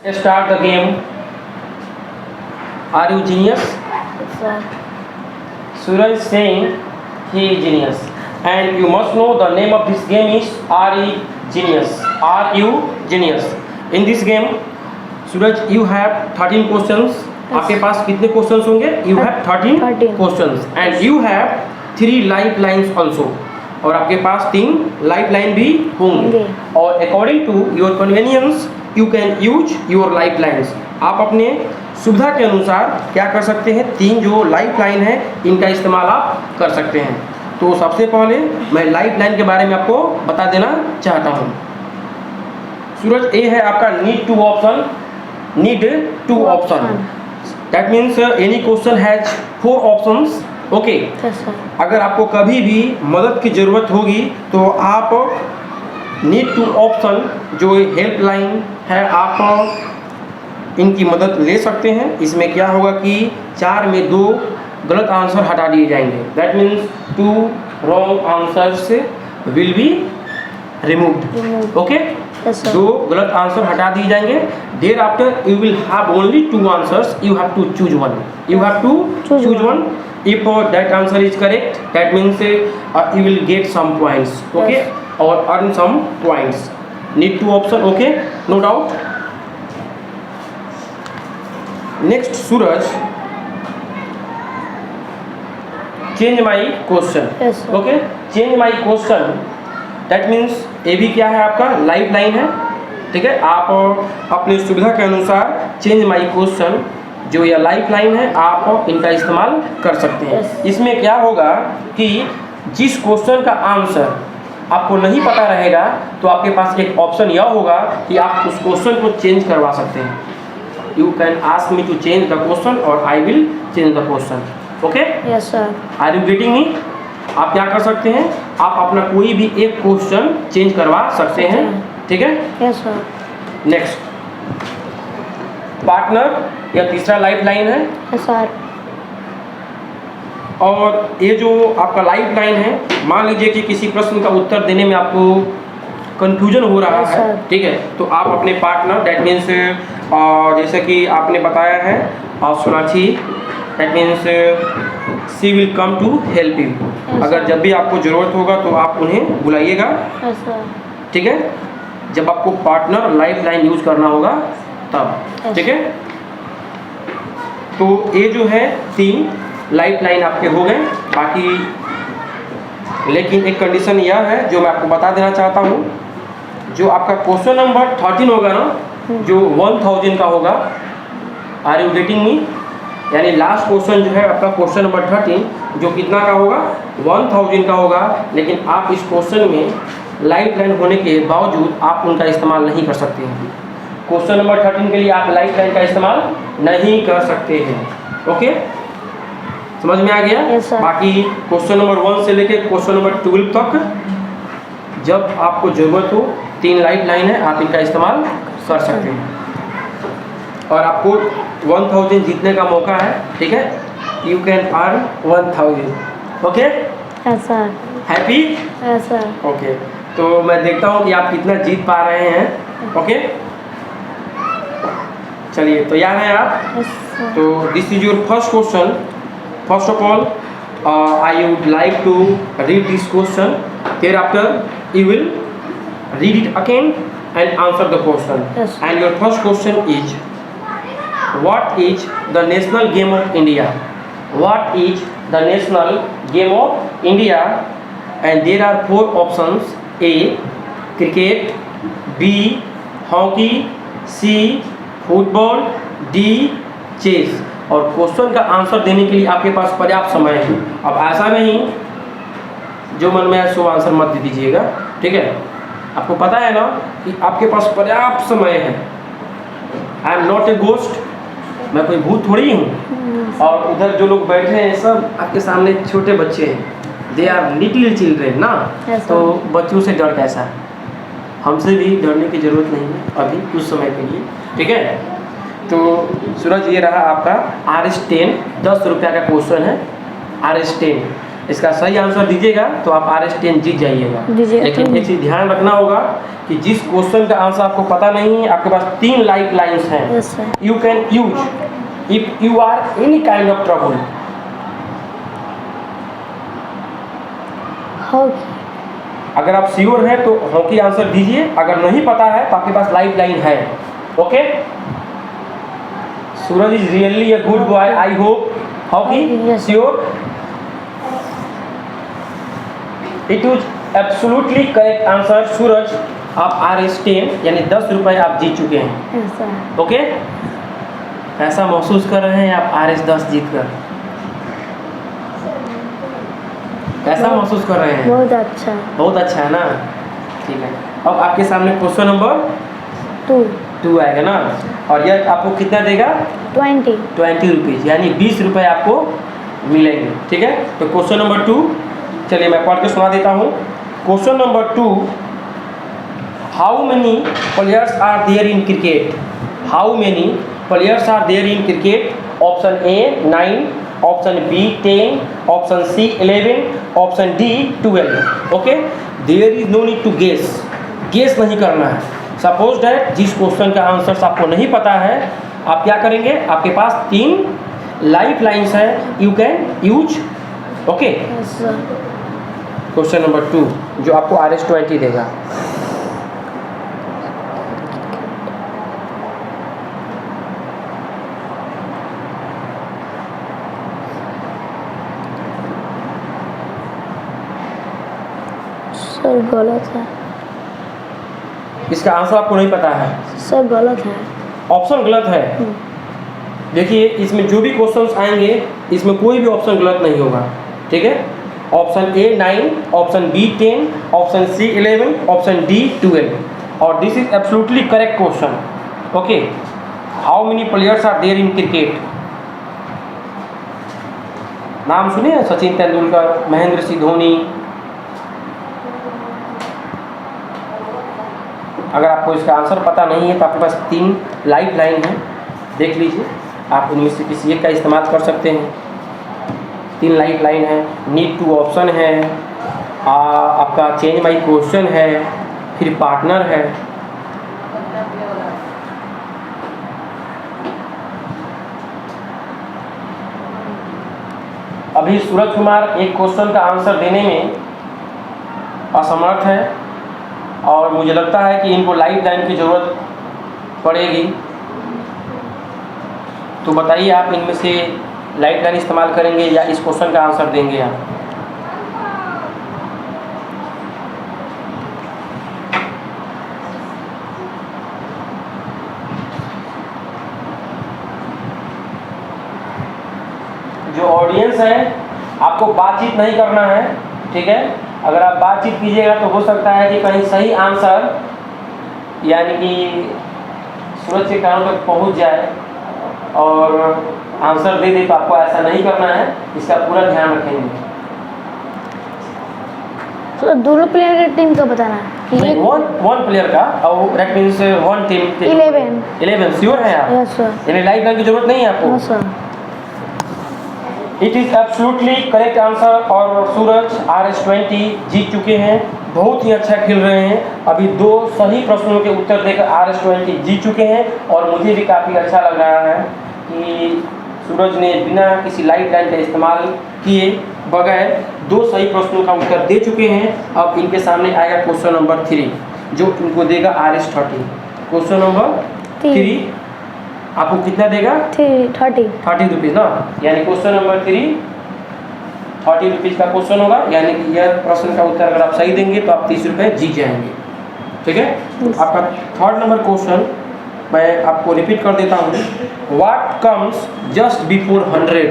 Start the game. Are you genius? Sir. Suraj is saying he is genius. And you must know the name of this game is Are You Genius? Are you genius? In this game, Suraj, you have 13 questions. आपके पास कितने questions होंगे? You have 13 questions and you have 3 lifelines also. और आपके पास 3 lifeline भी होंगे. और according to your convenience you can use your lifelines. आप अपने सुविधा के अनुसार क्या कर सकते हैं? 3 जो लाइफलाइन है इनका इस्तेमाल आप कर सकते हैं. तो सबसे पहले मैं लाइफलाइन के बारे में आपको बता देना चाहता हूँ. सूरज, ए है आपका need to option. Need to option that means any question has 4 options. Okay, अगर आपको कभी भी मदद की ज़रूरत होगी तो आप नीड टू ऑप्शन जो हेल्पलाइन है आप इनकी मदद ले सकते हैं. इसमें क्या होगा कि 4 में 2 गलत आंसर हटा दिए जाएंगे. That means 2 wrong answers will be removed. Okay, 2 गलत आंसर हटा दिए जाएंगे. There after you will have only 2 answers. You have to choose one. You have to choose one. If that answer is correct, that means you will get some points, okay, or earn some points. Need to option, okay, no doubt. Next, Suraj, change my question. Yes, sir. Okay, change my question. That means ये भी क्या है आपका lifeline है. ठीक है, आप अपनी सुविधा के अनुसार चेंज माई क्वेश्चन जो यह लाइफलाइन है आप इनका इस्तेमाल कर सकते हैं. इसमें क्या होगा कि जिस क्वेश्चन का आंसर आपको नहीं पता रहेगा तो आपके पास एक ऑप्शन यह होगा कि आप उस क्वेश्चन को चेंज करवा सकते हैं. You can ask me to change the question और I will change the question. Okay, yes sir. Are you getting me? आप क्या कर सकते हैं? आप अपना कोई भी एक क्वेश्चन चेंज करवा सकते हैं. ठीक है, यस सर. नेक्स्ट, पार्टनर या तीसरा लाइफलाइन है. Yes sir. और ये जो आपका लाइफलाइन है, मान लीजिए कि किसी प्रश्न का उत्तर देने में आपको कंफ्यूजन हो रहा है. ठीक है, तो आप अपने पार्टनर दैट मीन्स जैसे कि आपने बताया है Sonakshi, that means she will come to help you. अगर जब भी आपको ज़रूरत होगा तो आप उन्हें बुलाइएगा. Yes sir. ठीक है, जब आपको पार्टनर लाइफलाइन यूज करना होगा तब. ठीक है, तो ये जो है 3 लाइफलाइन आपके हो गए. बाकी लेकिन एक कंडीशन यह है जो मैं आपको बता देना चाहता हूँ. जो आपका क्वेश्चन नंबर 13 होगा ना, जो 1000 का होगा. Are you getting me? यानी लास्ट क्वेश्चन जो है आपका क्वेश्चन नंबर 13 जो कितना का होगा? 1000 का होगा. लेकिन आप इस क्वेश्चन में लाइफलाइन होने के बावजूद आप उनका इस्तेमाल नहीं कर सकते हैं. क्वेश्चन नंबर 13 के लिए आप लाइफलाइन का इस्तेमाल नहीं कर सकते हैं. ओके, समझ में आ गया? yes, बाकी क्वेश्चन नंबर 1 से लेके क्वेश्चन नंबर 12 तक जब आपको ज़रूरत हो 3 लाइफलाइन है आप इनका इस्तेमाल कर सकते हैं. और आपको 1000 जीतने का मौका है. ठीक है, you can earn 1000. Okay, yes sir. Happy? Yes sir. Okay, तो मैं देखता हूँ कि आप कितना जीत पा रहे हैं. ओके, चलिए तैयार हैं आप? Yes sir. तो this is your first question. First of all I would like to read this question. There after you will read it again and answer the question. Yes. And your first question is what is the national game of India? What is the national game of India? And there are 4 options. A cricket, B hockey, C football, D chess. और question का answer देने के लिए आपके पास पर्याप्त समय है. अब ऐसा नहीं जो मन में है सो आंसर मत दे दीजिएगा. ठीक है, आपको पता है ना कि आपके पास पर्याप्त समय है. I am not a ghost. मैं कोई भूत थोड़ी हूँ. और उधर जो लोग बैठे हैं सब आपके सामने छोटे बच्चे हैं. दे आर लिटिल चिल्ड्रेन ना. तो बच्चों से डर कैसा? हमसे भी डरने की ज़रूरत नहीं है अभी कुछ समय के लिए. ठीक है, तो सूरज ये रहा आपका RS10 10 रुपया का क्वेश्चन है. RS10 इसका सही आंसर दीजिएगा तो आप RS10 जीत जाइएगा। दीजिएगा। लेकिन एक चीज़ ध्यान रखना होगा कि जिस क्वेश्चन का आंसर आपको पता नहीं है, आपके पास 3 लाइफ लाइन्स हैं, yes sir. You can use if you are any kind of trouble. Hockey. अगर आप श्योर हैं तो हॉकी आंसर दीजिए, अगर नहीं पता है तो आपके पास लाइफ लाइन है। Okay, Suraj is really a good boy, I hope. Hockey Yes. Sure, it is absolutely correct answer. Suraj, आप RS10 यानी 10 रुपये आप जीत चुके हैं। Yes sir. ओके, ऐसा महसूस कर रहे हैं आप RS10 जीत कर? ऐसा महसूस कर रहे हैं? बहुत अच्छा। बहुत अच्छा है ना। ठीक है, अब आपके सामने क्वेश्चन नंबर 2 आएगा ना, और यह आपको कितना देगा? 20 रुपीज़, यानी 20 रुपये आपको मिलेंगे। ठीक है, तो क्वेश्चन नंबर 2, चलिए मैं पढ़ के सुना देता हूँ। Question number 2, how many players are there in cricket? How many players are there in cricket? Option A 9, option B 10, option C 11, option D 12। Okay, there is no need to guess नहीं करना है। Suppose that जिस question का answer आपको नहीं पता है, आप क्या करेंगे? आपके पास 3 लाइफ लाइन्स हैं, you can use. Okay, yes sir. Question number 2 जो आपको RS20 देगा। सर गलत है। इसका आंसर आपको नहीं पता है? सर गलत है। ऑप्शन गलत है। देखिए, इसमें जो भी क्वेश्चंस आएंगे इसमें कोई भी ऑप्शन गलत नहीं होगा। ठीक है, option A 9, option B 10, option C 11, option D 12, और this is absolutely correct question. Okay, how many players are there in cricket? नाम सुने हैं? सचिन तेंदुलकर, महेंद्र सिंह धोनी। अगर आपको इसका आंसर पता नहीं है तो आपके पास 3 लाइफ लाइन है, देख लीजिए। आप उनमें से किसी एक का इस्तेमाल कर सकते हैं। 3 लाइफ लाइन है, नीड टू ऑप्शन है, आपका चेंज माई क्वेश्चन है, फिर पार्टनर है। अभी सूरज कुमार एक क्वेश्चन का आंसर देने में असमर्थ है, और मुझे लगता है कि इनको लाइफ लाइन की ज़रूरत पड़ेगी। तो बताइए, आप इनमें से लाइफ लाइन इस्तेमाल करेंगे या इस क्वेश्चन का आंसर देंगे आप? जो ऑडियंस है, आपको बातचीत नहीं करना है। ठीक है, अगर आप बातचीत कीजिएगा तो हो सकता है कि कहीं सही आंसर यानी कि सूरज के कानों तक पहुंच जाए और आंसर दे दे, तो आपको ऐसा नहीं करना है, इसका पूरा ध्यान रखेंगे। तो दोनों प्लेयर की टीम का बताना है। नहीं, वन प्लेयर का, और दैट मीन्स 1 टीम। 11 श्योर है आप? Yes sir. यानी लाइफ लाइन की जरूरत नहीं है आपको? Yes sir. It is absolutely correct answer, और सूरज RS20 जीत चुके हैं। बहुत ही अच्छा खेल रहे हैं। अभी 2 सही प्रश्नों के उत्तर देकर RS20 जीत चुके हैं, और मुझे भी काफ़ी अच्छा लग रहा है कि सूरज ने बिना किसी लाइफ लाइन का इस्तेमाल किए बगैर 2 सही प्रश्नों का उत्तर दे चुके हैं। अब इनके सामने आएगा क्वेश्चन नंबर 3 जो इनको देगा RS30। क्वेश्चन नंबर 3 आपको कितना देगा? 30 रुपीज़ ना, यानी क्वेश्चन नंबर 3 30 रुपीज़ का क्वेश्चन होगा, यानी कि यह प्रश्न का उत्तर अगर आप सही देंगे तो आप 30 रुपये जीत जाएंगे। ठीक है, आपका 3rd नंबर क्वेश्चन मैं आपको रिपीट कर देता हूँ। What comes just before 100?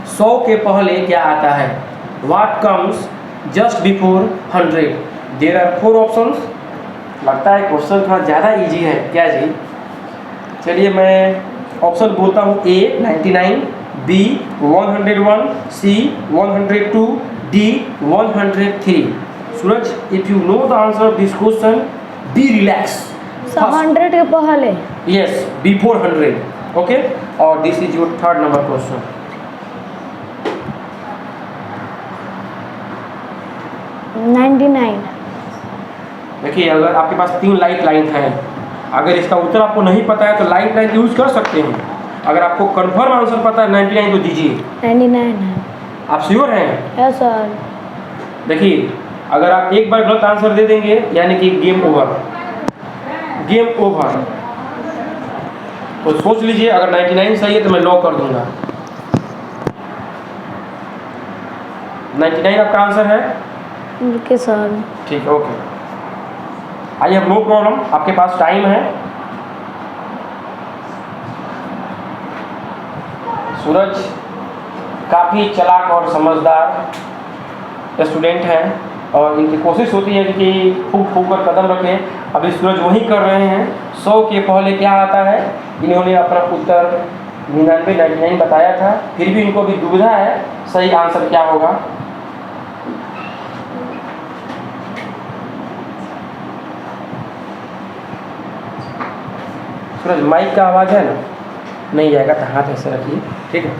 100 के पहले क्या आता है? What comes just before 100? There are 4 options. लगता है क्वेश्चन थोड़ा ज़्यादा इजी है क्या जी? चलिए मैं ऑप्शन बोलता हूँ। A 99, B 101, C 102, D 103। Suraj, if you know the answer of this question, be relax. 100 के पहले? Yes, before 100। ओके, और this is your 3rd number question. 99। देखिए, अगर आपके पास 3 लाइफ लाइन है, अगर इसका उत्तर आपको नहीं पता है तो लाइफ लाइन यूज कर सकते हैं। अगर आपको कंफर्म आंसर पता है 99 तो दीजिए। 99 है। आप श्योर हैं? Yes sir. देखिए, अगर आप एक बार गलत आंसर दे देंगे यानी कि गेम ओवर, गेम ओवर। तो सोच लीजिए, अगर 99 सही है तो मैं लॉक कर दूंगा। 99 आपका आंसर है? Okay sir. ठीक है, okay. I have no problem, आपके पास टाइम है। सूरज काफ़ी चालाक और समझदार स्टूडेंट हैं और इनकी कोशिश होती है कि फूक फूक कर कदम रखें। अभी सूरज वही कर रहे हैं। 100 के पहले क्या आता है, इन्होंने अपना उत्तर 99 बताया था, फिर भी इनको भी दुविधा है सही आंसर क्या होगा। सूरज, माइक का आवाज़ है ना, नहीं जाएगा तो हाथ ऐसे रखिए, ठीक है।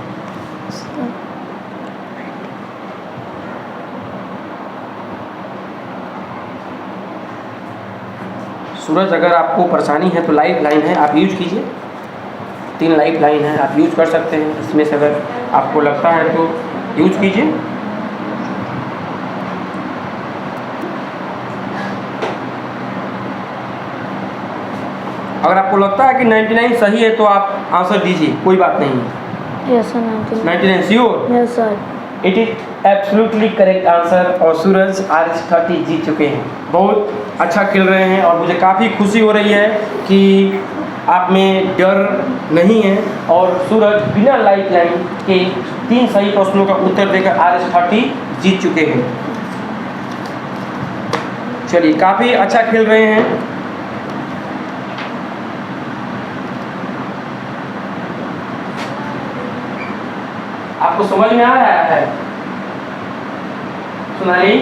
सूरज, अगर आपको परेशानी है तो लाइफ लाइन है, आप यूज कीजिए। 3 लाइफ लाइन है, आप यूज कर सकते हैं। इसमें से अगर आपको लगता है तो यूज कीजिए। अगर आपको लगता है कि 99 सही है तो आप आंसर दीजिए, कोई बात नहीं। Yes sir. 99 sure? Yes sir. It is absolutely correct answer और सूरज आज 30 जीत चुके हैं। बहुत अच्छा खेल रहे हैं और मुझे काफ़ी खुशी हो रही है कि आप में डर नहीं है। और सूरज बिना लाइफ लाइन के 3 सही प्रश्नों का उत्तर देकर आज 30 जीत चुके हैं। चलिए, काफ़ी अच्छा खेल रहे हैं। आपको समझ में आ रहा है सोनाली?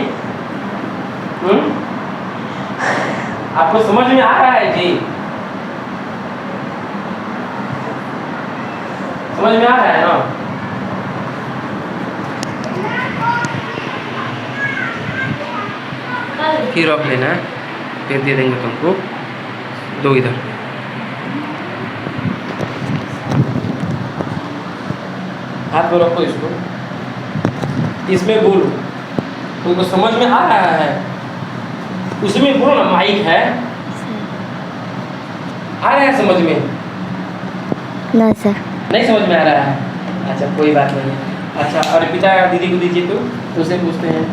आपको समझ में आ रहा है जी? समझ में आ रहा है ना? फिर रख लेना, फिर दे देंगे तुमको। दो इधर। हाथ में रखो इसको, इसमें बोलो। तुमको समझ में आ रहा है? उसमें बोलो ना, माइक है। आ रहा है समझ में? नहीं सर। नहीं समझ में आ रहा है? अच्छा, कोई बात नहीं। अच्छा, अर्पिता दीदी को दीजिए तो उसे पूछते हैं।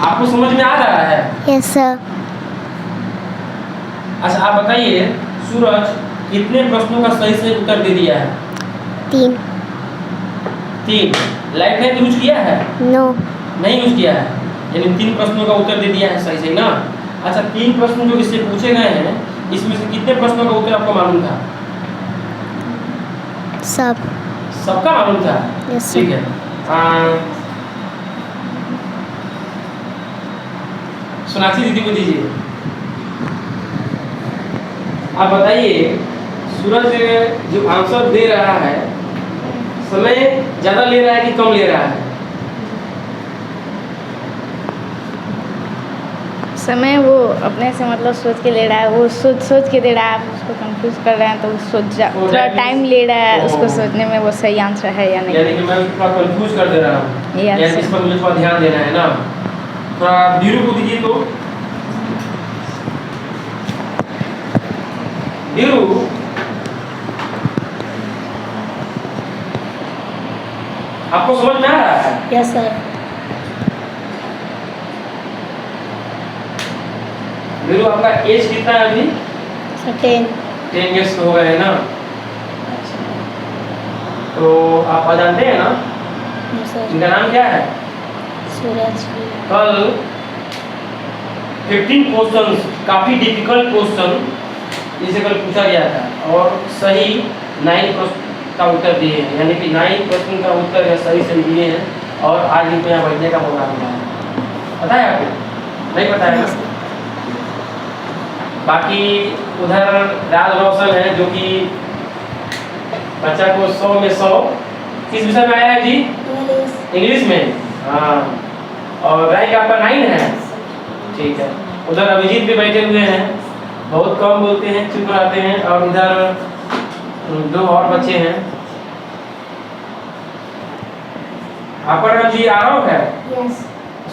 आपको समझ में आ रहा है? Yes sir. अच्छा, आप बताइए, सूरज कितने प्रश्नों का सही से उत्तर दे दिया है? 3। 3। लाइफ लाइन यूज किया है? नो। नहीं यूज किया है, यानी 3 प्रश्नों का उत्तर दे दिया है सही सही ना। अच्छा, 3 प्रश्न जो इससे पूछे गए हैं, इसमें से कितने प्रश्नों का उत्तर आपको मालूम था? सब। सबका मालूम था? यस ठीक है। सोनाक्षी दीदी को दीजिए। आप बताइए, सूरज जो आंसर दे रहा है, समय ज़्यादा ले रहा है कि कम ले रहा है? समय वो अपने से मतलब सोच के ले रहा है, वो सोच के दे रहा है। आप उसको कंफ्यूज कर रहे हैं तो थोड़ा टाइम ले रहा है उसको सोचने में वो सही आंसर है या नहीं। यानी कि मैं थोड़ा कंफ्यूज कर दे रहा हूँ। Yes, यानी इस पर मुझे थोड़ा ध्यान देना है ना। थोड़ा धीरू को दीजिए तो। धीरू, आपको समझ में आ रहा है? Yes sir. धीरू, आपका एज कितना है अभी? 10। 10 इयर्स हो गए हैं ना। तो आप जानते हैं ना यस सर। इनका नाम क्या है? सूरज। कल 15 क्वेश्चंस, काफ़ी डिफिकल्ट क्वेश्चन इसे कल पूछा गया था और सही 9 प्रश्न का उत्तर दिए हैं, यानी कि 9 प्रश्न का उत्तर या सही सही दिए हैं और आज इनको यहाँ बैठने का मौका मिला है। पता है आपको? नहीं पता है ना? बाकी उधर राज रोशन है जो कि बच्चा को 100 में 100 किस विषय में आया है जी? इंग्लिश में। हाँ, और रैंक आपका 9 है। ठीक है। उधर अभिजीत भी बैठे हुए हैं, बहुत कम बोलते हैं, चुप रहते हैं। और इधर 2 और बच्चे हैं। आपका नाम जी आरव है? यस।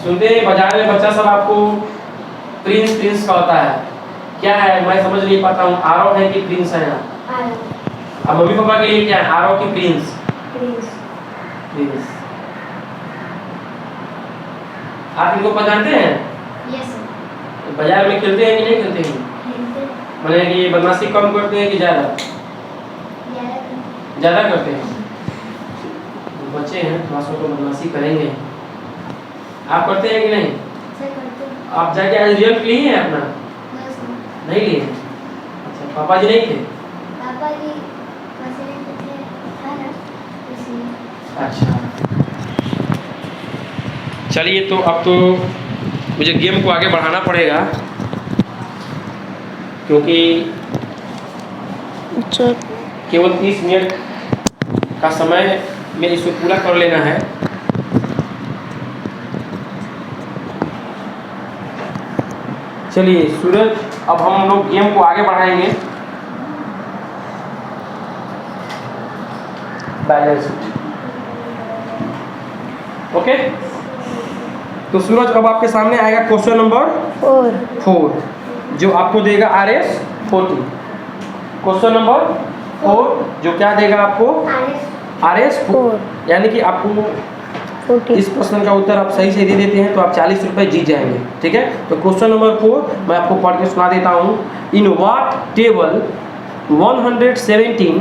सुनते हैं बाजार में बच्चा सब आपको प्रिंस प्रिंस कहता है, क्या है मैं समझ नहीं पाता हूँ, आरव है कि प्रिंस है? अब मम्मी पापा के लिए क्या है, आरव की प्रिंस? प्रिंस। आप इनको पहचानते हैं? यस। बाजार में खेलते हैं कि नहीं खेलते हैं? मैंने कि बदमाशी कम करते हैं कि ज़्यादा? ज़्यादा करते हैं। बच्चे हैं, थोड़ा सा तो बदमाशी करेंगे। आप करते हैं कि नहीं? आप जाके आज रिजल्ट लिए हैं अपना? नहीं लिए? अच्छा, पापा जी नहीं थे? अच्छा, चलिए तो अब तो मुझे गेम को आगे बढ़ाना पड़ेगा, क्योंकि केवल 30 मिनट का समय में इसको पूरा कर लेना है। चलिए सूरज, अब हम लोग गेम को आगे बढ़ाएंगे। Balance okay. तो सूरज, अब आपके सामने आएगा क्वेश्चन नंबर 4, जो आपको देगा RS 40। क्वेश्चन नंबर 4 जो क्या देगा आपको? RS 4। यानी कि आपको इस प्रश्न का उत्तर आप सही से दे देते हैं तो आप 40 रुपये जीत जाएंगे। ठीक है। तो क्वेश्चन नंबर 4 मैं आपको पढ़ के सुना देता हूँ। In what table 117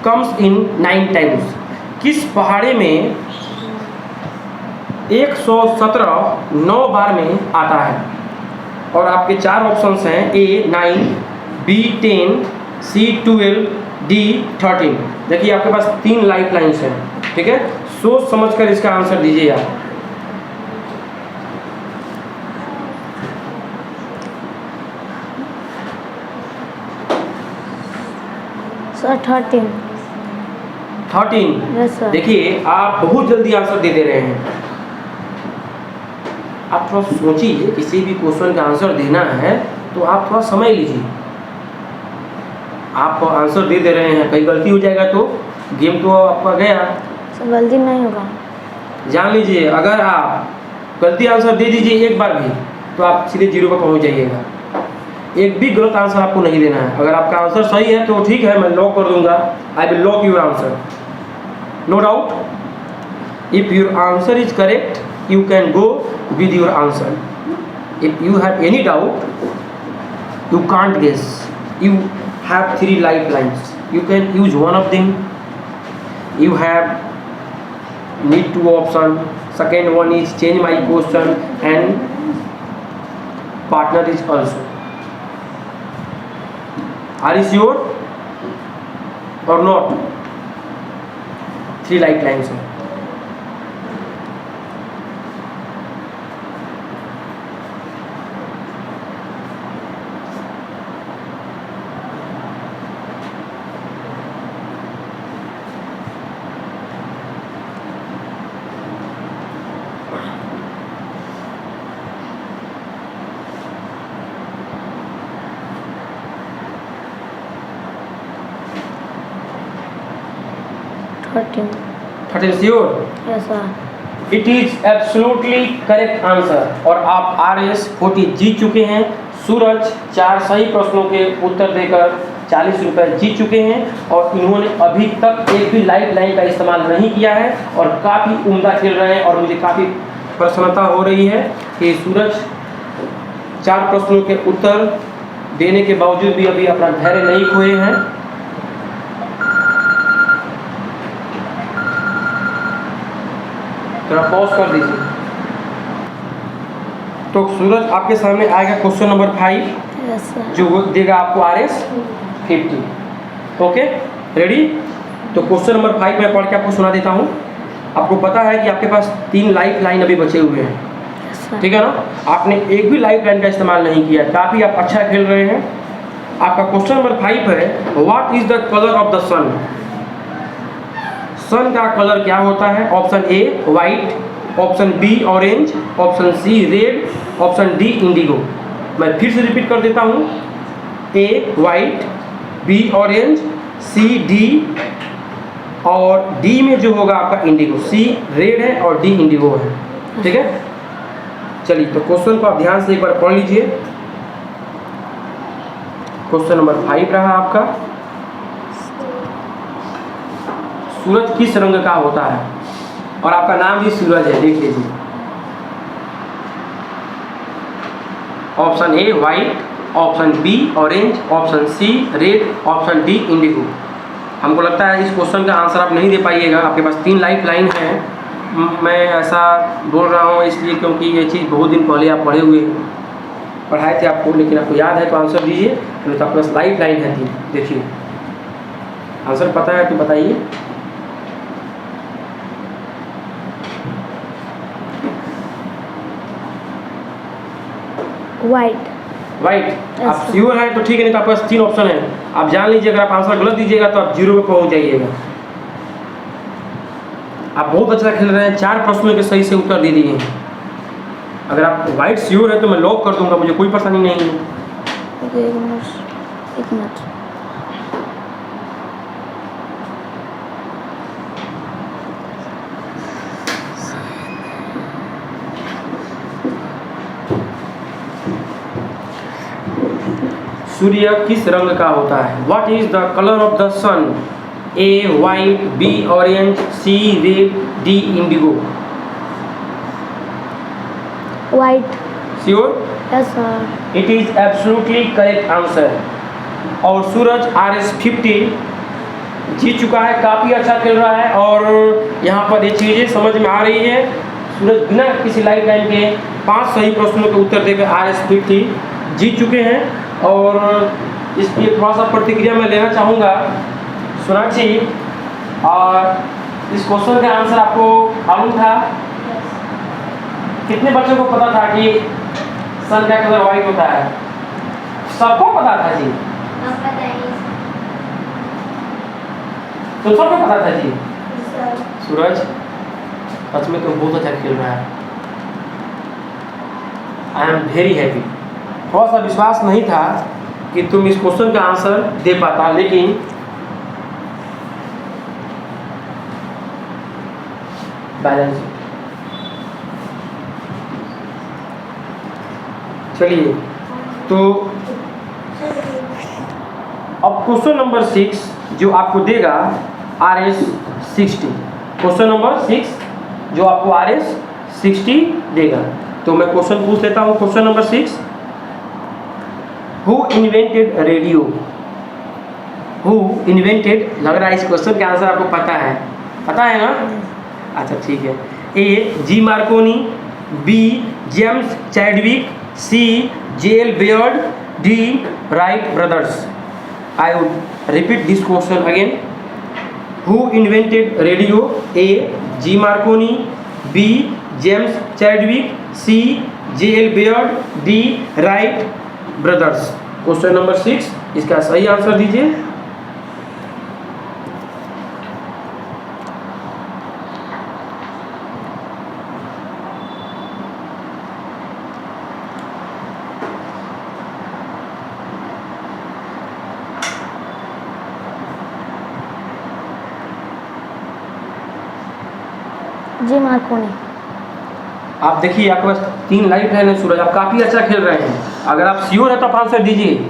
comes in 9 times? किस पहाड़े में 117 9 बार में आता है? और आपके 4 ऑप्शंस हैं, A 9, B 10, C 12, D 13। देखिए आपके पास 3 लाइफ लाइन्स हैं। ठीक है, सोच समझकर इसका आंसर दीजिए आप। सर 13। 13। Yes sir. देखिए आप बहुत जल्दी आंसर दे दे रहे हैं। आप थोड़ा सोचिए, किसी भी क्वेश्चन का आंसर देना है तो आप थोड़ा समय लीजिए। आप आंसर दे दे रहे हैं, कहीं गलती हो जाएगा तो गेम तो आपका गया। सर गलती नहीं होगा। जान लीजिए, अगर आप गलती आंसर दे दीजिए एक बार भी तो आप सीधे 0 पर पहुंच जाइएगा। एक भी गलत आंसर आपको नहीं देना है। अगर आपका आंसर सही है तो ठीक है, मैं लॉक कर दूंगा। I will lock your answer, no doubt. If your answer is correct you can go with your answer. If you have any doubt, you can't guess. You have 3 lifelines. You can use one of them. You have need 2 options. Second one is change my question, and partner is also. Are you sure or not? 3 lifelines हैं। Thirteen sure? Yes sir. It is absolutely correct answer. और आप RS 40 जीत चुके हैं। सूरज 4 सही प्रश्नों के उत्तर देकर 40 रुपये जीत चुके हैं। और इन्होंने अभी तक एक भी लाइफ लाइन का इस्तेमाल नहीं किया है और काफ़ी उम्दा खेल रहे हैं। और मुझे काफ़ी प्रसन्नता हो रही है कि सूरज 4 प्रश्नों के उत्तर देने के बावजूद भी अभी अपना धैर्य नहीं खोए हैं। थोड़ा पॉज कर दीजिए। तो सूरज आपके सामने आएगा क्वेश्चन नंबर 5, यस सर। जो वो देगा आपको RS 50। Okay, ready? तो क्वेश्चन नंबर 5 मैं पढ़ के आपको सुना देता हूँ। आपको पता है कि आपके पास 3 लाइफ लाइन अभी बचे हुए हैं, ठीक है ना? आपने एक भी लाइफ लाइन का इस्तेमाल नहीं किया, काफ़ी आप अच्छा खेल रहे हैं। आपका क्वेश्चन नंबर 5 है, what is the colour of the sun? Sun का कलर क्या होता है? Option A white, option B orange, option C red, option D indigo. मैं फिर से रिपीट कर देता हूँ, A white, B orange, C D और डी में जो होगा आपका इंडिगो। सी रेड है और डी इंडिगो है। ठीक है, चलिए तो क्वेश्चन को आप ध्यान से एक बार पढ़ लीजिए। क्वेश्चन नंबर 5 रहा आपका, सूरज किस रंग का होता है? और आपका नाम भी सूरज है, देख लीजिए। Option A white, option B orange, option C red, option D indigo. हमको लगता है इस क्वेश्चन का आंसर आप नहीं दे पाइएगा, आपके पास 3 लाइफ लाइन है। मैं ऐसा बोल रहा हूँ इसलिए क्योंकि ये चीज़ बहुत दिन पहले आप पढ़े हुए पढ़ाए थे आपको, लेकिन आपको याद है तो आंसर दीजिए, नहीं तो आपके पास लाइफ लाइन है 3। देखिए आंसर पता है तो बताइए। वाइट। वाइट, आप Yes, श्योर हैं तो ठीक है, नहीं तो आपके पास 3 ऑप्शन है, आप जान लीजिए। अगर आप आंसर गलत दीजिएगा तो आप 0 पे पहुंच जाइएगा। आप बहुत अच्छा खेल रहे हैं, 4 प्रश्नों के सही से उत्तर दे दिए हैं। अगर आप वाइट श्योर है तो मैं लॉक कर दूंगा, मुझे कोई परेशानी नहीं है। ओके, एक मिनट। सूर्य किस रंग का होता है? What is the colour of the sun? A white, B orange, C red, D indigo. White. Sure? Yes sir. It is absolutely correct answer. और सूरज RS50 जीत चुका है, काफ़ी अच्छा खेल रहा है और यहाँ पर ये चीज़ें समझ में आ रही है। सूरज बिना किसी लाइफ लाइन के 5 सही प्रश्नों के उत्तर देकर RS50 जीत चुके हैं। और इसकी थोड़ा सा प्रतिक्रिया मैं लेना चाहूँगा सोनाक्षी। और इस क्वेश्चन का आंसर आपको मालूम था? कितने बच्चों को पता था कि सन का कलर वाइट होता है? सबको पता था जी? तो सबको पता था जी? सूरज सच में तो बहुत अच्छा खेल रहा है। I am very happy. थोड़ा सा विश्वास नहीं था कि तुम इस क्वेश्चन का आंसर दे पाता, लेकिन बैलेंस। चलिए तो अब क्वेश्चन नंबर 6 जो आपको देगा RS60। क्वेश्चन नंबर 6 जो आपको RS60 देगा। तो मैं क्वेश्चन पूछ लेता हूँ। Question number 6, who invented radio? Who invented, लग रहा है इस क्वेश्चन का आंसर आपको पता है, पता है ना? अच्छा ठीक है। A G Marconi, B James Chadwick, C JL Baird, D Wright brothers. I would repeat this question again. Who invented radio? A G Marconi, B James Chadwick, C JL Baird, D Wright brothers. Question number 6, इसका सही answer दीजिए। G Marconi. आप देखिए आपके पास 3 life है ना सूरज, आप काफ़ी अच्छा खेल रहे हैं। अगर आप श्योर है तो आप आंसर दीजिए।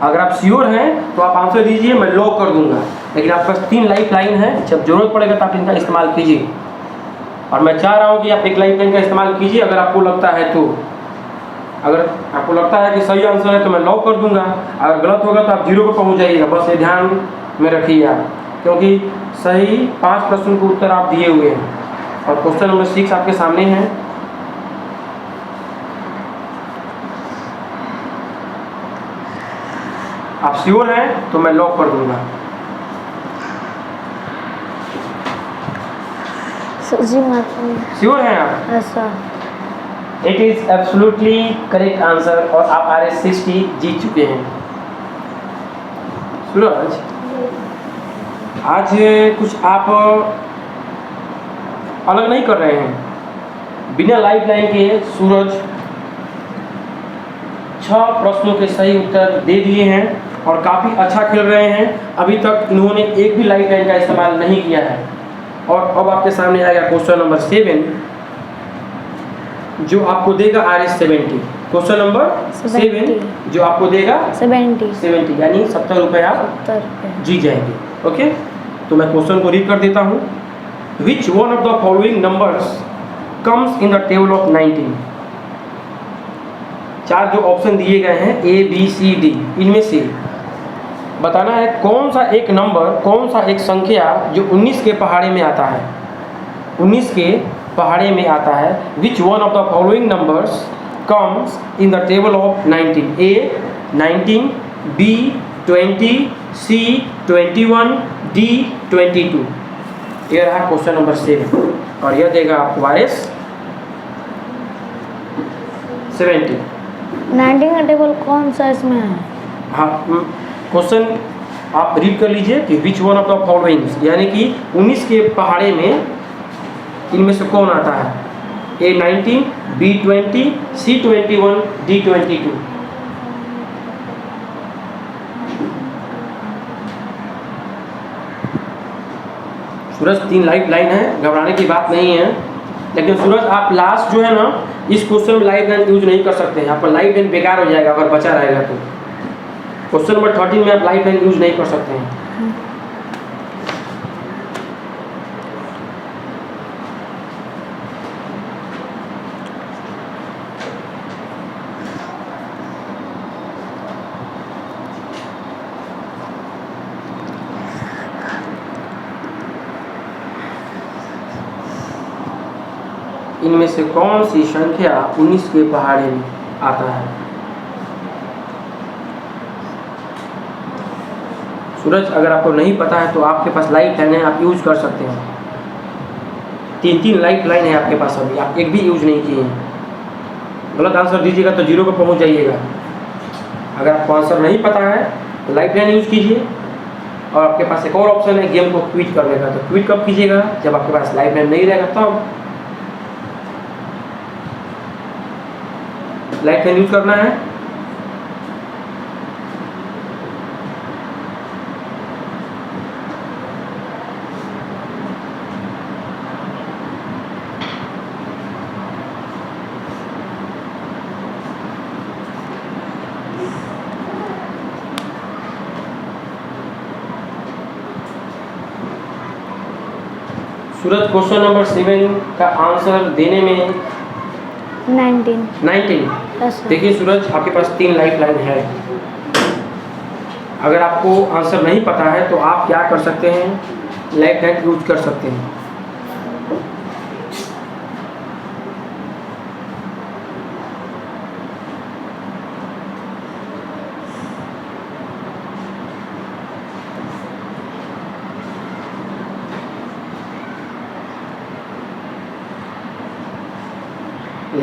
अगर आप श्योर हैं तो आप आंसर दीजिए, मैं लॉक कर दूंगा। लेकिन आपके पास 3 लाइफ लाइन है, जब जरूरत पड़ेगा तो आप इनका इस्तेमाल कीजिए। और मैं चाह रहा हूँ कि आप 1 लाइफ लाइन का इस्तेमाल कीजिए अगर आपको लगता है तो। अगर आपको लगता है कि सही आंसर है तो मैं लॉक कर दूंगा, अगर गलत होगा तो आप 0 पर पहुँच जाइएगा। बस ये ध्यान में रखिए आप, क्योंकि सही 5 प्रश्न के उत्तर आप दिए हुए हैं और क्वेश्चन नंबर 6 आपके सामने है। आप श्योर हैं तो मैं लॉक कर दूंगा। जी मार्कोनी। श्योर हैं आप? Yes sir. It is absolutely correct answer और आप RS60 जीत चुके हैं। सूरज, आज कुछ आप अलग नहीं कर रहे हैं। बिना लाइफ लाइन के सूरज 6 प्रश्नों के सही उत्तर दे दिए हैं और काफ़ी अच्छा खेल रहे हैं। अभी तक इन्होंने एक भी लाइफ लाइन का इस्तेमाल नहीं किया है। और अब आपके सामने आएगा क्वेश्चन नंबर 7, जो आपको देगा RS70। क्वेश्चन नंबर 7 जो आपको देगा 70 यानी 70 रुपये आप 70 रुपये। जीत जाएंगे। ओके, तो मैं क्वेश्चन को रीड कर देता हूँ। Which one of the following numbers comes in the table of 19। 4 जो ऑप्शन दिए गए हैं ABCD, इनमें से बताना है कौन सा एक नंबर, कौन सा एक संख्या जो 19 के पहाड़े में आता है। 19 के पहाड़े में आता है। Which one of the following numbers comes in the table of 19। A 19, B 20, C 21, D 22। ये रहा क्वेश्चन नंबर 7 और यह देगा आपको RS70। 19 का टेबल कौन सा इसमें है? हाँ, क्वेश्चन आप रीड कर लीजिए कि which one of the followings, यानी कि 19 के पहाड़े में इनमें से कौन आता है। A 19, B 20, C 21, D 22। Suraj 3 life line है, घबराने की बात नहीं है। लेकिन सूरज आप लास्ट जो है ना, इस क्वेश्चन में लाइफ लाइन यूज नहीं कर सकते हैं। आपका लाइफ लाइन बेकार हो जाएगा अगर बचा रहेगा तो। क्वेश्चन नंबर 13 में आप लाइफ लाइन यूज नहीं कर सकते हैं। इनमें से कौन सी संख्या 19 के पहाड़े में आता है। सूरज अगर आपको नहीं पता है तो आपके पास लाइफ लाइन है, आप यूज कर सकते हैं। 3 लाइफ लाइन है आपके पास, अभी आप एक भी यूज नहीं किए हैं। गलत आंसर दीजिएगा तो 0 पर पहुंच जाइएगा। अगर आपको आंसर नहीं पता है तो लाइफ लाइन यूज कीजिए। और आपके पास एक और ऑप्शन है गेम को क्विट करने का। तो क्विट कब कीजिएगा, जब आपके पास लाइफ लाइन नहीं रहेगा तब लाइफ लाइन यूज करना है। सूरज क्वेश्चन नंबर 7 का आंसर देने में 19। Yes sir. देखिए सूरज, आपके पास 3 लाइफ लाइन है। अगर आपको आंसर नहीं पता है तो आप क्या कर सकते हैं, लाइफ लाइन यूज कर सकते हैं।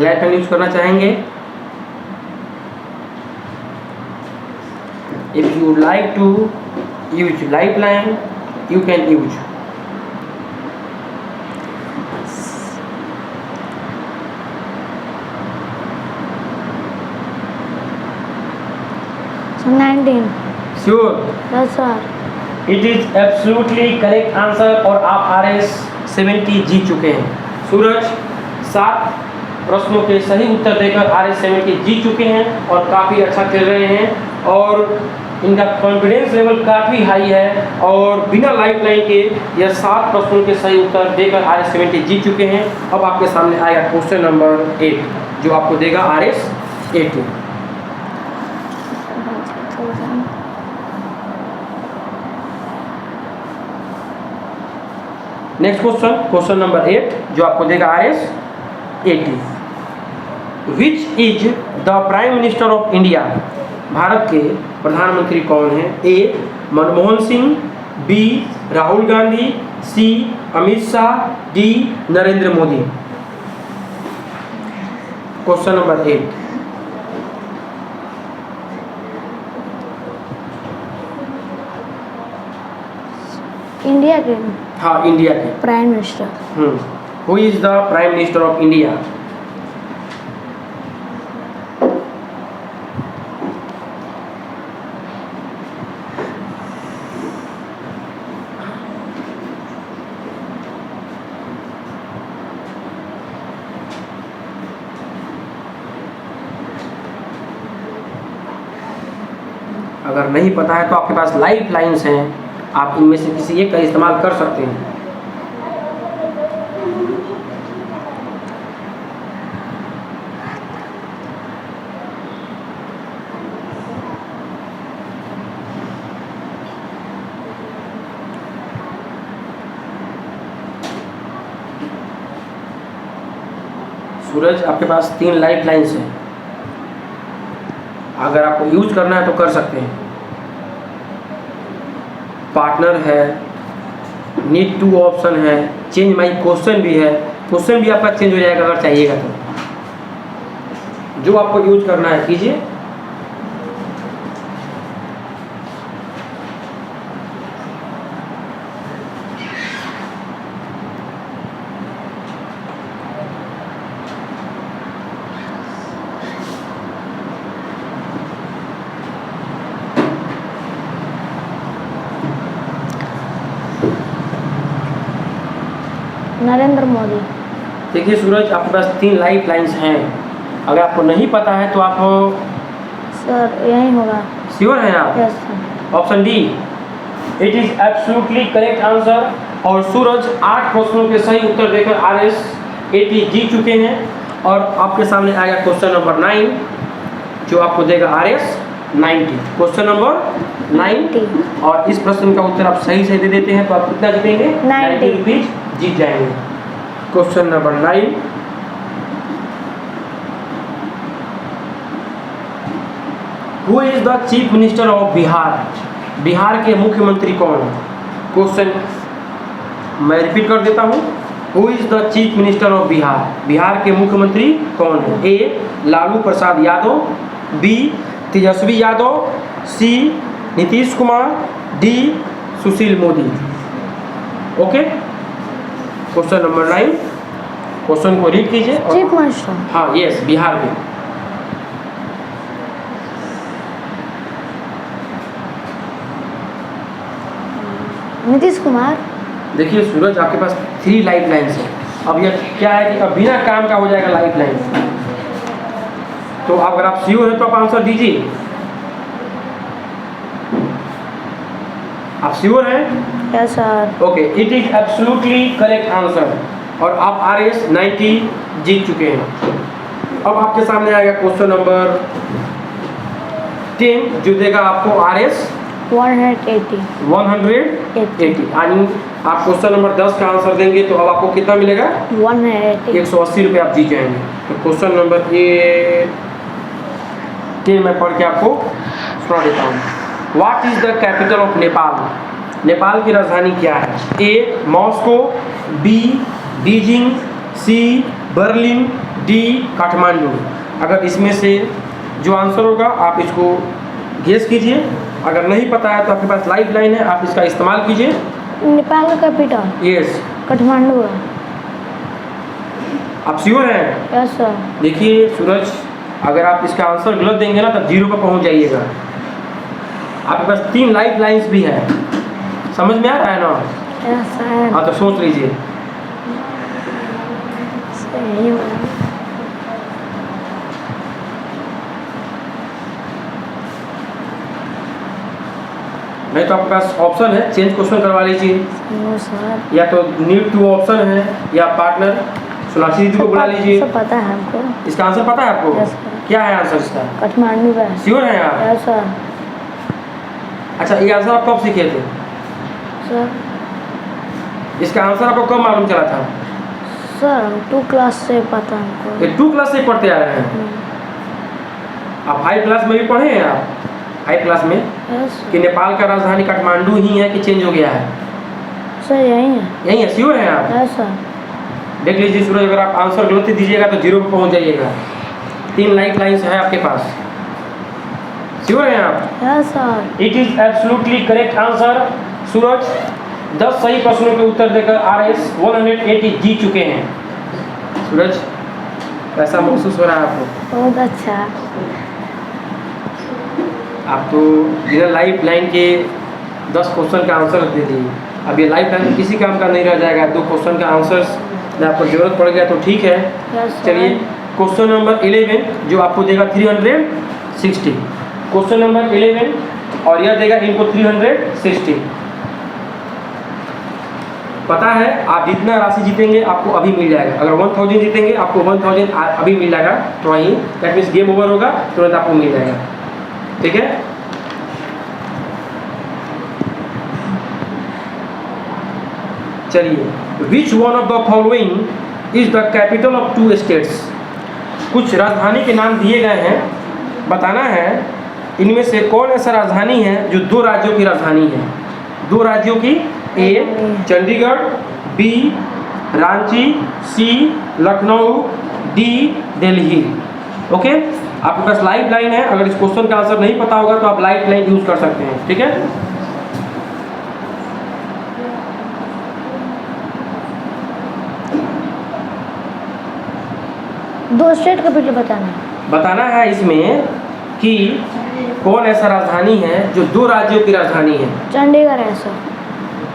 लाइफ लाइन यूज करना चाहेंगे। If you like to use life line you can use. So 19। Sure, yes sir. It is absolutely correct answer और आप RS70 जीत चुके हैं। सूरज 7 प्रश्नों के सही उत्तर देकर RS70 जीत चुके हैं और काफ़ी अच्छा खेल रहे हैं और इनका कॉन्फिडेंस लेवल काफ़ी हाई है। और बिना लाइफ लाइन के यह 7 प्रश्नों के सही उत्तर देकर RS70 जीत चुके हैं। अब आपके सामने आएगा क्वेश्चन नंबर 8 जो आपको देगा RS80। नेक्स्ट क्वेश्चन नंबर 8 जो आपको देगा RS80। Which is the prime minister of India. Bharat के प्रधानमंत्री कौन हैं। A Manmohan Singh, B Rahul Gandhi, C Amit Shah, D Narendra Modi. Question number 8। India के हाँ, इंडिया के prime minister. Who is the prime minister of India? अगर नहीं पता है तो आपके पास लाइफ लाइन्स हैं, आप इनमें से किसी एक का इस्तेमाल कर सकते हैं। सूरज, आपके पास 3 लाइफ लाइन्स हैं, अगर आपको यूज करना है तो कर सकते हैं। पार्टनर है, नीड टू ऑप्शन है, चेंज माई क्वेश्चन भी है, क्वेश्चन भी आपका चेंज हो जाएगा अगर चाहिएगा तो। जो आपको यूज करना है कीजिए। नरेंद्र मोदी। देखिए सूरज, आपके पास 3 लाइफ लाइन्स हैं, अगर आपको नहीं पता है तो आप सर यही होगा। श्योर हैं आप? Yes sir. Option D, it is absolutely correct answer. और सूरज 8 प्रश्नों के सही उत्तर देकर RS 80 जीत चुके हैं। और आपके सामने आएगा क्वेश्चन नंबर 9, जो आपको देगा RS 90। क्वेश्चन नंबर 90, और इस प्रश्न का उत्तर आप सही से दे देते हैं तो आप कितना जीतेंगे? 90 रुपीज जीत जाएंगे। Question number 9, who is the chief minister of Bihar? Bihar के मुख्यमंत्री कौन है? क्वेश्चन मैं रिपीट कर देता हूँ, who is the chief minister of Bihar? Bihar के मुख्यमंत्री कौन है? A Lalu Prasad Yadav, B Tejashwi Yadav, C Nitish Kumar, D Sushil Modi. Okay, question number 9, question को रीड कीजिए। Chief minister. हाँ, यस, बिहार में। नीतीश कुमार। देखिए सूरज, आपके पास 3 लाइफ लाइन्स है। अब यह क्या है कि अब बिना काम का हो जाएगा लाइफ लाइन। तो अगर आप श्योर है तो आप आंसर दीजिए। आप श्योर हैं? Yes sir. Okay, it is absolutely correct answer, और आप RS 90 जीत चुके हैं। अब आपके सामने आएगा क्वेश्चन नंबर 10, जो देगा आपको RS 180। 180। यानी आप क्वेश्चन नंबर 10 का आंसर देंगे तो अब आपको कितना मिलेगा? 180। 180 रुपये आप जीत जाएंगे। तो क्वेश्चन नंबर 10 मैं पढ़ के आपको सुना देता हूँ। What is the capital of Nepal? Nepal की राजधानी क्या है? ए मॉस्को, बी बीजिंग, सी बर्लिन, डी काठमांडू। अगर इसमें से जो आंसर होगा आप इसको गेस कीजिए। अगर नहीं पता है तो आपके पास लाइफ लाइन है, आप इसका इस्तेमाल कीजिए। नेपाल का कैपिटल? यस। काठमांडू है। आप श्योर हैं? Yes sir. देखिए सूरज, अगर आप इसका आंसर गलत देंगे ना तो 0 पर पहुंच जाइएगा। आपके पास 3 लाइफ लाइन्स भी है, समझ में आ रहा है ना? Yes sir. हाँ, तो सोच लीजिए। सही होगा। नहीं तो आपके पास ऑप्शन है, चेंज क्वेश्चन करवा लीजिए, नो सर। या तो नीड टू ऑप्शन है, या पार्टनर सोनाक्षी दीदी को बुला लीजिए। सब पता है हमको। इसका आंसर पता है आपको? Yes sir. क्या है आंसर इसका? काठमांडू का है। श्योर हैं आप? Yes sir. अच्छा, ये आंसर आप कब सीखे थे? सर इसका आंसर आपको कब मालूम चला था? सर हम 2 क्लास से पता हमको। ये 2 क्लास से पढ़ते आ रहे हैं। आप 5 क्लास में भी पढ़े हैं? आप 5 क्लास में यस कि नेपाल का राजधानी काठमांडू ही है कि चेंज हो गया है? सर यही है। यही है, श्योर हैं आप? Yes sir. देख लीजिए सूरज, अगर आप आंसर गलत ही दीजिएगा तो 0 पर पहुंच जाइएगा। 3 लाइफ लाइन्स है आपके पास, श्योर हैं आप? Yes sir. It is absolutely correct answer. Suraj 10 सही प्रश्नों के उत्तर देकर RS 180 जीत चुके हैं। सूरज कैसा महसूस हो रहा है आपको? बहुत अच्छा। आप तो बिना लाइफ लाइन के 10 क्वेश्चन का आंसर दे दिए। अब ये लाइफ लाइन किसी काम का नहीं रह जाएगा। 2 क्वेश्चन का आंसर्स में आपको ज़रूरत पड़ गया तो ठीक है। Yes, चलिए sir. क्वेश्चन नंबर 11 जो आपको देगा 360। क्वेश्चन नंबर 11 और यह देगा इनको 360। पता है आप जितना राशि जीतेंगे आपको अभी मिल जाएगा। अगर 1000 जीतेंगे आपको 1000 अभी मिल जाएगा तो वहीं दैट मीन्स गेम ओवर होगा, तुरंत आपको मिल जाएगा। ठीक है, चलिए which one of the following is the capital of 2 states. कुछ राजधानी के नाम दिए गए हैं, बताना है इनमें से कौन ऐसा राजधानी है जो 2 राज्यों की राजधानी है। 2 राज्यों की, ए चंडीगढ़, बी रांची, सी लखनऊ, डी दिल्ली। ओके, आपके पास लाइफ लाइन है। अगर इस क्वेश्चन का आंसर नहीं पता होगा तो आप लाइफ लाइन यूज कर सकते हैं। ठीक है, दो स्टेट कैपिटल बताना है। बताना है इसमें कि कौन ऐसा राजधानी है जो 2 राज्यों की राजधानी है। चंडीगढ़ है सर।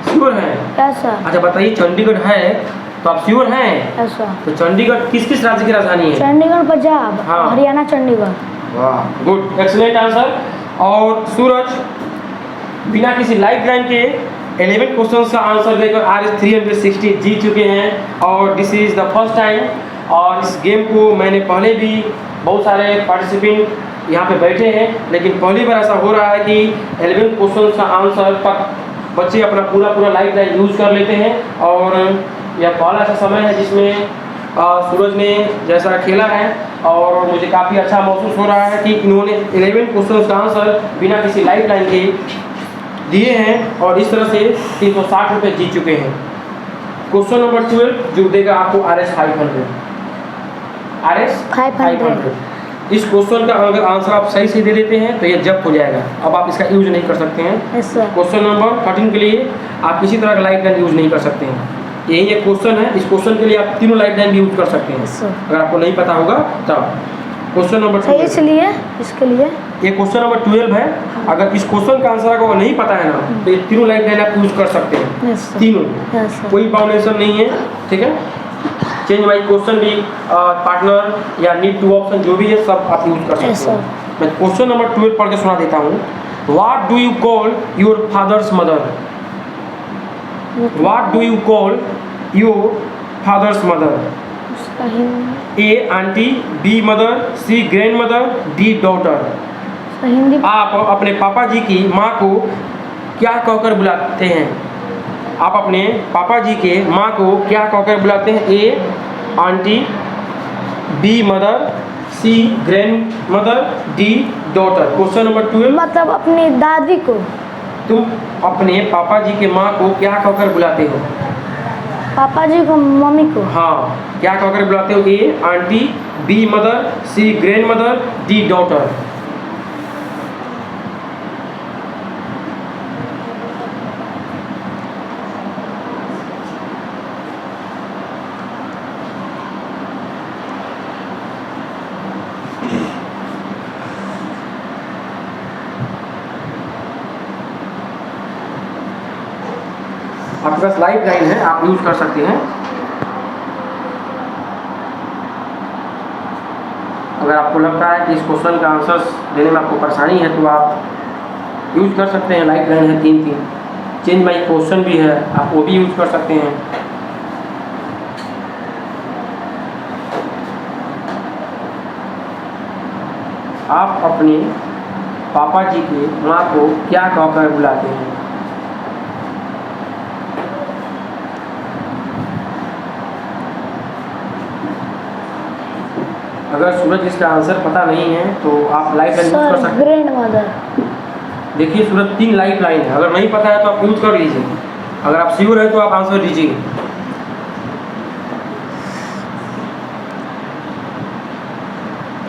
श्योर है? ऐसा। अच्छा बताइए, चंडीगढ़ है तो आप श्योर हैं? ऐसा। तो चंडीगढ़ किस किस राज्य की राजधानी है? चंडीगढ़ पंजाब, हाँ। हरियाणा चंडीगढ़। वाह, गुड, एक्सीलेंट आंसर। और सूरज बिना किसी लाइफ लाइन के 11 क्वेश्चन का आंसर देकर RS 360 जीत चुके हैं। और this is the first time. और इस गेम को मैंने पहले भी बहुत सारे पार्टिसिपेंट यहाँ पे बैठे हैं, लेकिन पहली बार ऐसा हो रहा है कि 11 क्वेश्चन का आंसर तक बच्चे अपना पूरा लाइफ लाइन यूज कर लेते हैं। और यह पहला ऐसा समय है जिसमें सूरज ने जैसा खेला है और मुझे काफ़ी अच्छा महसूस हो रहा है कि इन्होंने 11 क्वेश्चन का आंसर बिना किसी लाइफ लाइन के दिए हैं और इस तरह से 360 रुपये जीत चुके हैं। क्वेश्चन नंबर 12 जो देगा आपको RS 500। RS 500। इस क्वेश्चन का अगर आंसर आप सही से दे देते हैं तो ये जब्त हो जाएगा। अब आप इसका यूज नहीं कर सकते हैं। Yes, sir. क्वेश्चन नंबर 13 के लिए आप किसी तरह का लाइफ लाइन यूज नहीं कर सकते हैं। यही एक क्वेश्चन है, इस क्वेश्चन के लिए आप तीनों लाइफ लाइन भी यूज कर सकते हैं। Yes, sir. अगर आपको नहीं पता होगा तब। क्वेश्चन नंबर सही इसलिए इसके लिए ये क्वेश्चन नंबर 12 है। अगर इस क्वेश्चन का आंसर आपको नहीं पता है ना तो ये तीनों लाइफ लाइन आप यूज कर सकते हैं। Yes, sir. तीनों, Yes, sir. कोई बाउंडेशन नहीं है। ठीक है, चेंज माई क्वेश्चन भी, पार्टनर या नीड टू ऑप्शन जो भी है सब आप यूज कर Yes, सकते sir. हैं। मैं क्वेश्चन नंबर 12 पढ़ के सुना देता हूँ। What do you call your fathers mother? What do you call your fathers mother? उसका हिंदी। ए aunty, B mother, C grandmother, D daughter. उसका हिंदी। आप अपने पापा जी की माँ को क्या कहकर बुलाते हैं? आप अपने पापा जी के माँ को क्या कहकर बुलाते हैं? A aunty, B mother, C grandmother, D daughter. Question number 12, मतलब अपनी दादी को। तुम अपने पापा जी के माँ को क्या कहकर बुलाते हो? पापा जी को, मम्मी को। हाँ, क्या कहकर बुलाते हो? ए aunty, B mother, C grandmother, D daughter. आपके पास लाइफ लाइन है, आप यूज कर सकते हैं। अगर आपको लगता है कि इस क्वेश्चन का आंसर देने में आपको परेशानी है तो आप यूज कर सकते हैं। लाइफ लाइन है 3-3। चेंज माई क्वेश्चन भी है, आप वो भी यूज कर सकते हैं। आप अपने पापा जी की माँ को क्या कहकर बुलाते हैं? अगर सूरज इसका आंसर पता नहीं है तो आप लाइफ लाइन यूज कर सर सकते हैं। Grand mother. देखिए सूरज 3 लाइफ लाइन है, अगर नहीं पता है तो आप यूज कर लीजिए। अगर आप श्योर है तो आप आंसर दीजिए।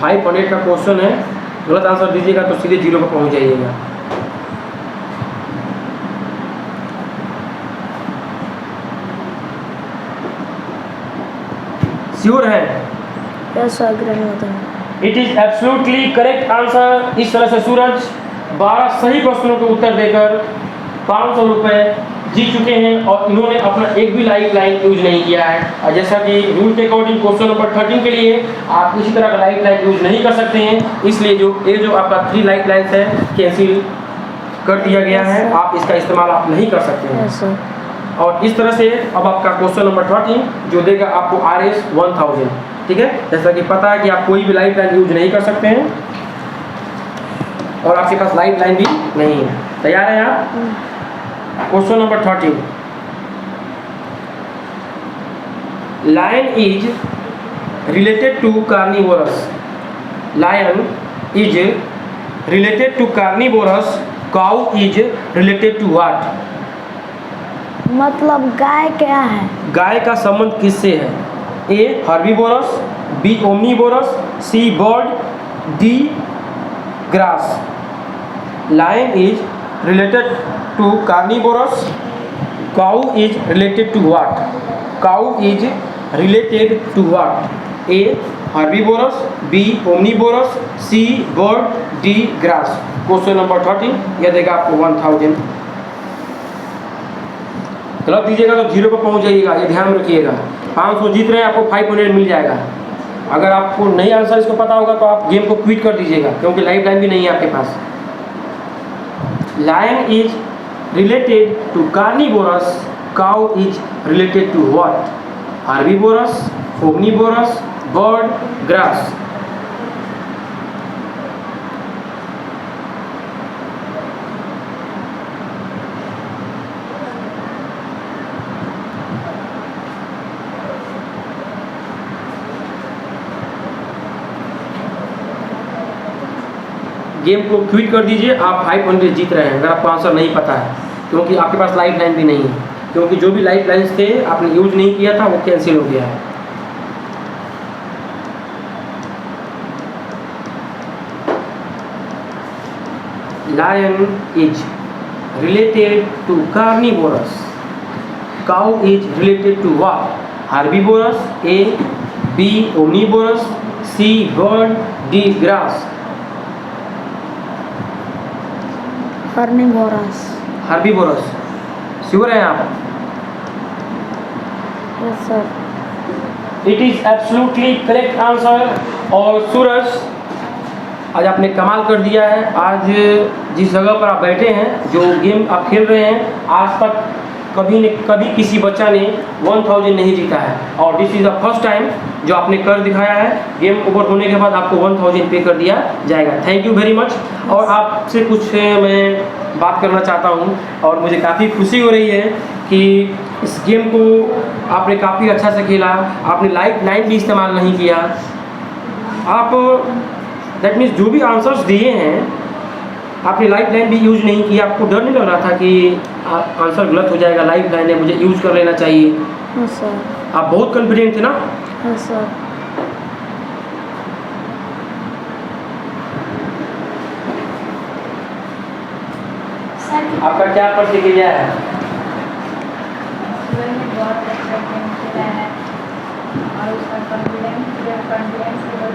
$500 का क्वेश्चन है, गलत आंसर दीजिएगा तो सीधे 0 पर पहुंच जाइएगा। श्योर है? यस सर, अग्रणी होता है। It is absolutely correct answer. इस तरह से सूरज 12 सही प्रश्नों के उत्तर देकर 500 रुपये जीत चुके हैं और इन्होंने अपना एक भी लाइफ लाइन यूज नहीं किया है। और जैसा कि रूल के अकॉर्डिंग क्वेश्चन नंबर 13 के लिए आप इसी तरह का लाइफ लाइन यूज नहीं कर सकते हैं, इसलिए जो आपका 3 लाइफ लाइन्स है कैंसिल कर दिया गया है, आप इसका इस्तेमाल आप नहीं कर सकते हैं। Yes sir. और इस तरह से अब आपका क्वेश्चन नंबर 13 जो देगा आपको RS 1000, ठीक है। जैसा कि पता है कि आप कोई भी लाइफ लाइन यूज नहीं कर सकते हैं और आपके पास लाइफ लाइन भी नहीं है। तैयार हैं आप? Question number 13, lion is related to carnivorous. Lion is related to carnivorous, cow is related to what? मतलब गाय क्या है? गाय का संबंध किससे है? A herbivorous, B omnivorous, C bird, D grass. Lion is related to carnivorous, cow is related to what? Cow is related to what? A herbivorous, B omnivorous, C bird, D grass. Question number 13 यह देगा आपको 1000। गलत दीजिएगा तो 0 पर पहुंच जाइएगा, ये ध्यान रखिएगा। 500 जीत रहे हैं, आपको 500 मिल जाएगा। अगर आपको नहीं आंसर इसको पता होगा तो आप गेम को क्विट कर दीजिएगा, क्योंकि लाइफ लाइन भी नहीं है आपके पास। Lion is related to carnivorous, cow is related to what? Herbivorous, omnivorous, bird, grass. Game को क्विट कर दीजिए, आप 500 जीत रहे हैं अगर आपको आंसर नहीं पता है, क्योंकि आपके पास लाइफ लाइन भी नहीं है, क्योंकि जो भी लाइफ लाइन्स थे आपने यूज नहीं किया था वो कैंसिल हो गया है। Lion is related to carnivorous, cow is related to what? Herbivorous, A B omnivorous, C bird, D grass. Carnivorous. Herbivorous sure हैं आप? Yes sir. It is absolutely correct answer. और सूरज आज आपने कमाल कर दिया है। आज जिस जगह पर आप बैठे हैं, जो गेम आप खेल रहे हैं, आज तक कभी किसी बच्चा ने 1000 नहीं जीता है और this is the first time जो आपने कर दिखाया है। गेम ओवर होने के बाद आपको 1000 पे कर दिया जाएगा। Thank you very much. और आपसे कुछ मैं बात करना चाहता हूँ और मुझे काफ़ी खुशी हो रही है कि इस गेम को आपने काफ़ी अच्छा से खेला, आपने लाइफ लाइन भी इस्तेमाल नहीं किया। आप दैट मीन्स जो भी आंसर्स दिए हैं आपने लाइफ लाइन भी यूज नहीं किया। आपको डर नहीं लग रहा था कि आंसर गलत हो जाएगा, लाइफ लाइन है, मुझे यूज कर लेना चाहिए? Yes sir. आप बहुत कॉन्फिडेंट थे ना? Yes sir. आपका क्या प्रतिक्रिया है? बहुत अच्छा गेम खेला है और उसका कॉन्फिडेंस लेवल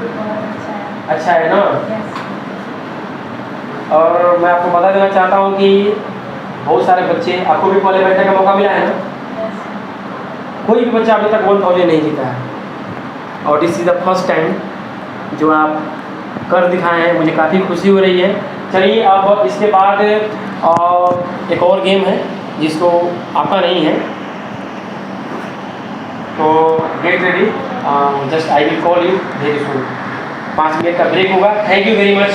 भी बहुत अच्छा है। अच्छा है ना? यस। और मैं आपको बता देना चाहता हूँ कि बहुत सारे बच्चे, आपको भी पहले बैठने का मौका मिला है ना? कोई भी बच्चा अभी तक 1000 नहीं जीता है और this is the first time जो आप कर दिखाए हैं। मुझे काफ़ी खुशी हो रही है। चलिए अब इसके बाद एक और गेम है जिसको आता नहीं है, तो get ready. Just I will call you very soon. 5 minute का ब्रेक होगा। Thank you very much.